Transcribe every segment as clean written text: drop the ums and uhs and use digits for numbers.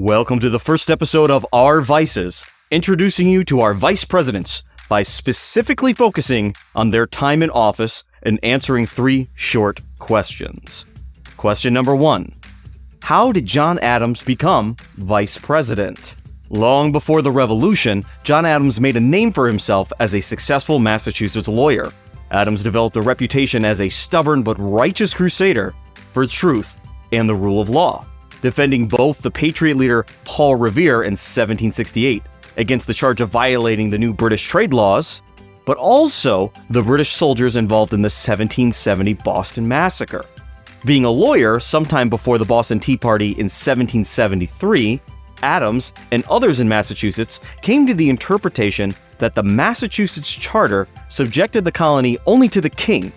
Welcome to the first episode of Our Vices, introducing you to our vice presidents by specifically focusing on their time in office and answering 3 short questions. Question number 1. How did John Adams become vice president? Long before the Revolution, John Adams made a name for himself as a successful Massachusetts lawyer. Adams developed a reputation as a stubborn but righteous crusader for truth and the rule of law, defending both the Patriot leader Paul Revere in 1768 against the charge of violating the new British trade laws, but also the British soldiers involved in the 1770 Boston Massacre. Being a lawyer sometime before the Boston Tea Party in 1773, Adams and others in Massachusetts came to the interpretation that the Massachusetts Charter subjected the colony only to the king,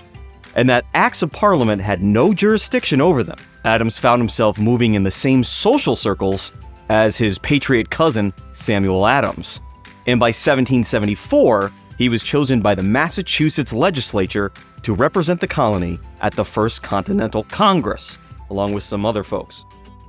and that acts of parliament had no jurisdiction over them. Adams found himself moving in the same social circles as his Patriot cousin, Samuel Adams. And by 1774, he was chosen by the Massachusetts legislature to represent the colony at the First Continental Congress, along with some other folks.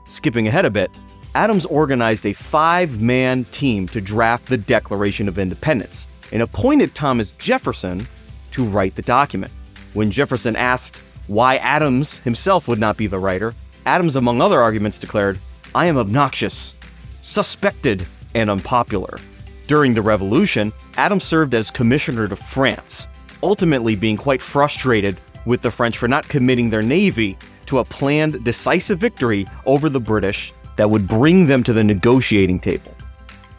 Skipping ahead a bit, Adams organized a 5-man team to draft the Declaration of Independence and appointed Thomas Jefferson to write the document. When Jefferson asked why Adams himself would not be the writer, Adams, among other arguments, declared, "I am obnoxious, suspected, and unpopular." During the Revolution, Adams served as commissioner to France, ultimately being quite frustrated with the French for not committing their navy to a planned decisive victory over the British that would bring them to the negotiating table.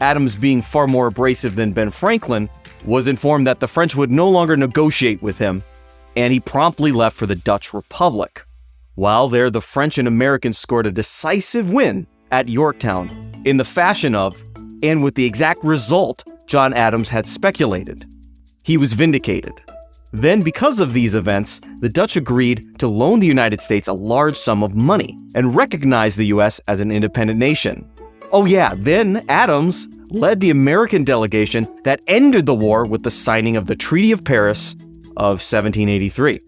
Adams, being far more abrasive than Ben Franklin, was informed that the French would no longer negotiate with him, and he promptly left for the Dutch Republic. While there, the French and Americans scored a decisive win at Yorktown in the fashion of, and with the exact result John Adams had speculated. He was vindicated. Then, because of these events, the Dutch agreed to loan the United States a large sum of money and recognize the U.S. as an independent nation. Oh yeah, then Adams led the American delegation that ended the war with the signing of the Treaty of Paris of 1783.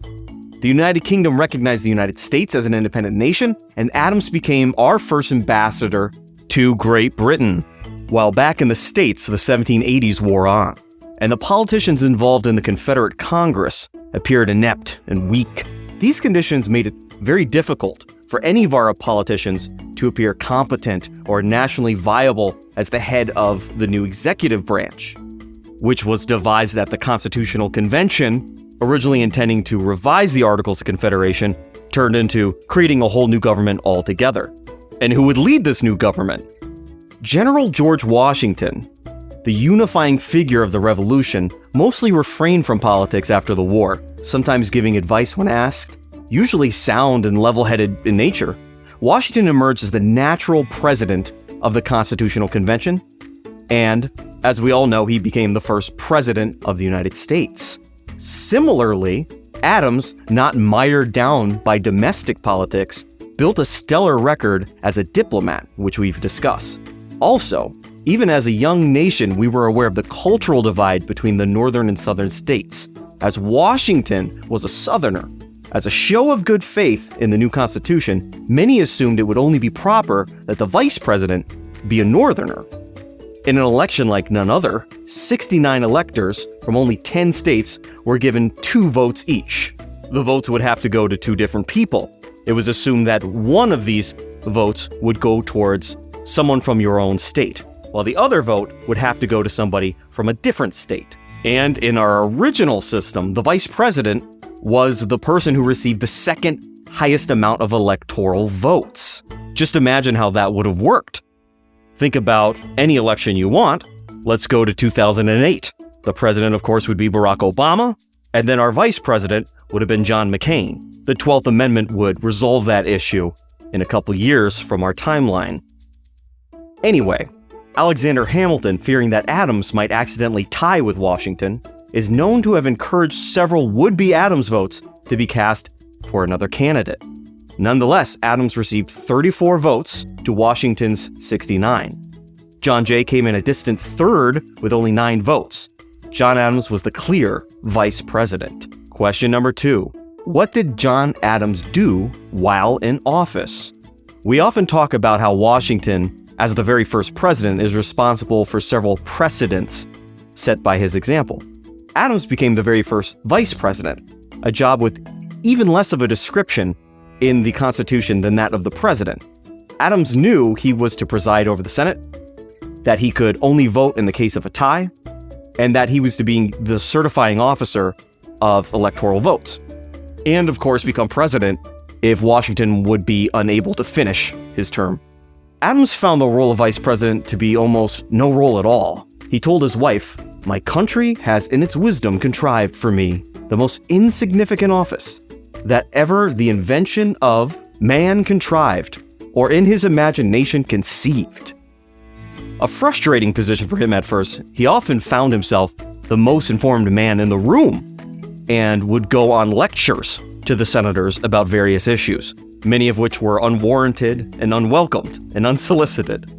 The United Kingdom recognized the United States as an independent nation, and Adams became our first ambassador to Great Britain. While back in the States, the 1780s wore on, and the politicians involved in the Confederate Congress appeared inept and weak. These conditions made it very difficult for any of our politicians to appear competent or nationally viable as the head of the new executive branch, which was devised at the Constitutional Convention, originally intending to revise the Articles of Confederation, turned into creating a whole new government altogether. And who would lead this new government? General George Washington, the unifying figure of the Revolution, mostly refrained from politics after the war, sometimes giving advice when asked, usually sound and level-headed in nature. Washington emerged as the natural president of the Constitutional Convention, and, as we all know, he became the first president of the United States. Similarly, Adams, not mired down by domestic politics, built a stellar record as a diplomat, which we've discussed. Also, even as a young nation, we were aware of the cultural divide between the northern and southern states, as Washington was a southerner. As a show of good faith in the new Constitution, many assumed it would only be proper that the vice president be a northerner. In an election like none other, 69 electors from only 10 states were given 2 votes each. The votes would have to go to 2 different people. It was assumed that one of these votes would go towards someone from your own state, while the other vote would have to go to somebody from a different state. And in our original system, the vice president was the person who received the second highest amount of electoral votes. Just imagine how that would have worked. Think about any election you want. Let's go to 2008. The president, of course, would be Barack Obama, and then our vice president would have been John McCain. The 12th Amendment would resolve that issue in a couple years from our timeline. Anyway, Alexander Hamilton, fearing that Adams might accidentally tie with Washington, is known to have encouraged several would-be Adams votes to be cast for another candidate. Nonetheless, Adams received 34 votes to Washington's 69. John Jay came in a distant third with only 9 votes. John Adams was the clear vice president. Question number 2. What did John Adams do while in office? We often talk about how Washington as the very first president, is responsible for several precedents set by his example. Adams became the very first vice president, a job with even less of a description in the Constitution than that of the president. Adams knew he was to preside over the Senate, that he could only vote in the case of a tie, and that he was to be the certifying officer of electoral votes, and of course become president if Washington would be unable to finish his term. Adams found the role of vice president to be almost no role at all. He told his wife, "My country has in its wisdom contrived for me the most insignificant office that ever the invention of man contrived, or in his imagination conceived." A frustrating position for him at first. He often found himself the most informed man in the room and would go on lectures to the senators about various issues, many of which were unwarranted and unwelcomed and unsolicited.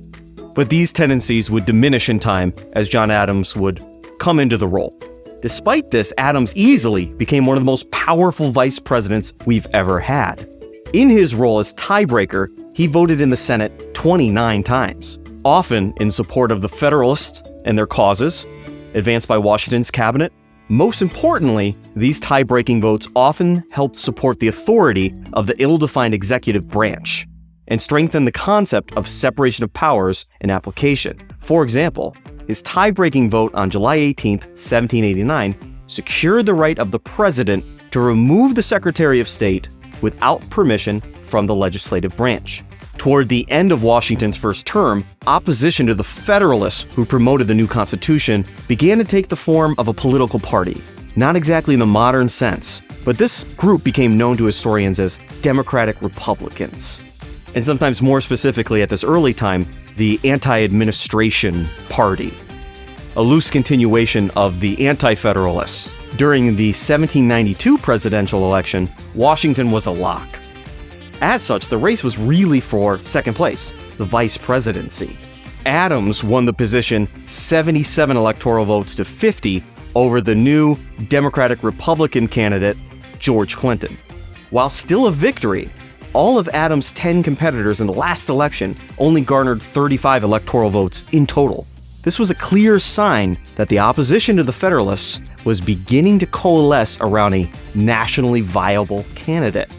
But these tendencies would diminish in time as John Adams would come into the role. Despite this, Adams easily became one of the most powerful vice presidents we've ever had. In his role as tiebreaker, he voted in the Senate 29 times, often in support of the Federalists and their causes, advanced by Washington's cabinet. Most importantly, these tie-breaking votes often helped support the authority of the ill-defined executive branch and strengthen the concept of separation of powers in application. For example, his tie-breaking vote on July 18, 1789, secured the right of the president to remove the Secretary of State without permission from the legislative branch. Toward the end of Washington's first term, opposition to the Federalists who promoted the new Constitution began to take the form of a political party. Not exactly in the modern sense, but this group became known to historians as Democratic Republicans. And sometimes more specifically at this early time, the Anti-Administration Party, a loose continuation of the Anti-Federalists. During the 1792 presidential election, Washington was a lock. As such, the race was really for second place, the vice presidency. Adams won the position 77 electoral votes to 50 over the new Democratic-Republican candidate, George Clinton. While still a victory, all of Adams' 10 competitors in the last election only garnered 35 electoral votes in total. This was a clear sign that the opposition to the Federalists was beginning to coalesce around a nationally viable candidate.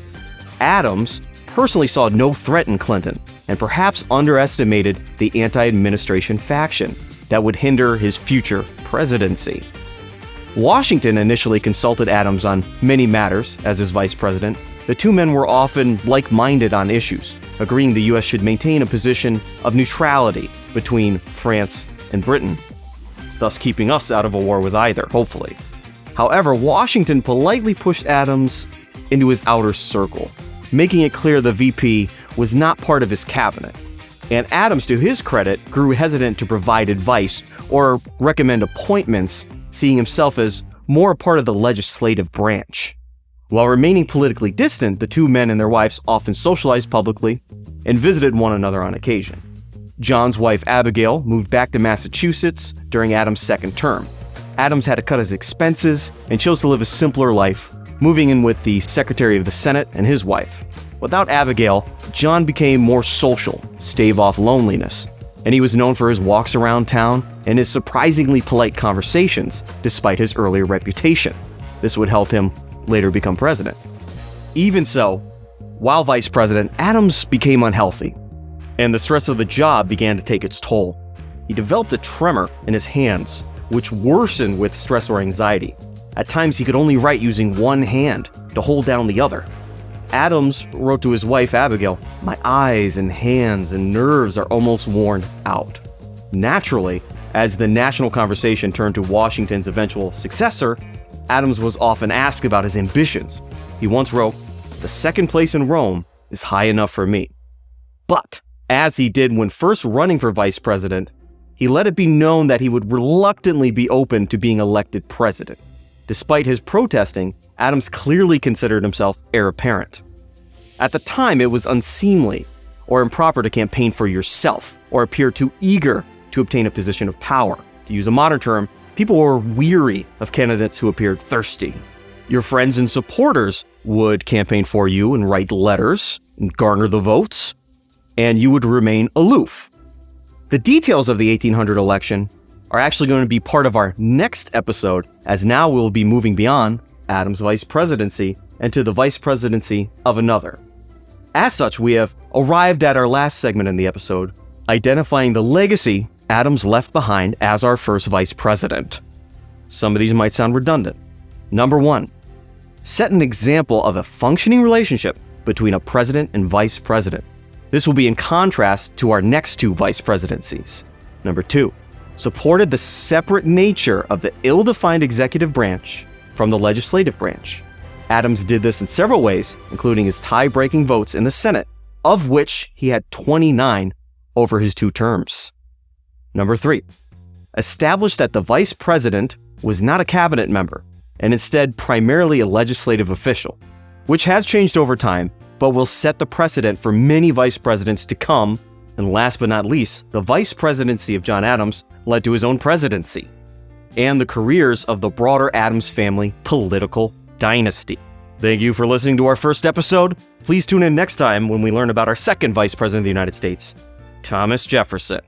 Adams personally saw no threat in Clinton and perhaps underestimated the anti-administration faction that would hinder his future presidency. Washington initially consulted Adams on many matters as his vice president. The two men were often like-minded on issues, agreeing the U.S. should maintain a position of neutrality between France and Britain, thus keeping us out of a war with either, hopefully. However, Washington politely pushed Adams into his outer circle, making it clear the VP was not part of his cabinet. And Adams, to his credit, grew hesitant to provide advice or recommend appointments, seeing himself as more a part of the legislative branch. While remaining politically distant, the two men and their wives often socialized publicly and visited one another on occasion. John's wife Abigail moved back to Massachusetts during Adams' second term. Adams had to cut his expenses and chose to live a simpler life, moving in with the Secretary of the Senate and his wife. Without Abigail, John became more social, stave off loneliness, and he was known for his walks around town and his surprisingly polite conversations, despite his earlier reputation. This would help him later become president. Even so, while vice president, Adams became unhealthy, and the stress of the job began to take its toll. He developed a tremor in his hands, which worsened with stress or anxiety. At times, he could only write using one hand to hold down the other. Adams wrote to his wife, Abigail, "My eyes and hands and nerves are almost worn out." Naturally, as the national conversation turned to Washington's eventual successor, Adams was often asked about his ambitions. He once wrote, "The second place in Rome is high enough for me." But, as he did when first running for vice president, he let it be known that he would reluctantly be open to being elected president. Despite his protesting, Adams clearly considered himself heir apparent. At the time, it was unseemly or improper to campaign for yourself or appear too eager to obtain a position of power. To use a modern term, people were weary of candidates who appeared thirsty. Your friends and supporters would campaign for you and write letters and garner the votes, and you would remain aloof. The details of the 1800 election are actually going to be part of our next episode, as now we'll be moving beyond Adams' vice presidency and to the vice presidency of another. As such, we have arrived at our last segment in the episode, identifying the legacy Adams left behind as our first vice president. Some of these might sound redundant. Number 1, set an example of a functioning relationship between a president and vice president. This will be in contrast to our next 2 vice presidencies. Number 2, supported the separate nature of the ill-defined executive branch from the legislative branch. Adams did this in several ways, including his tie-breaking votes in the Senate, of which he had 29 over his 2 terms. Number 3, established that the vice president was not a cabinet member, and instead primarily a legislative official, which has changed over time, but will set the precedent for many vice presidents to come. And last but not least, the vice presidency of John Adams led to his own presidency and the careers of the broader Adams family political dynasty. Thank you for listening to our first episode. Please tune in next time when we learn about our second vice president of the United States, Thomas Jefferson.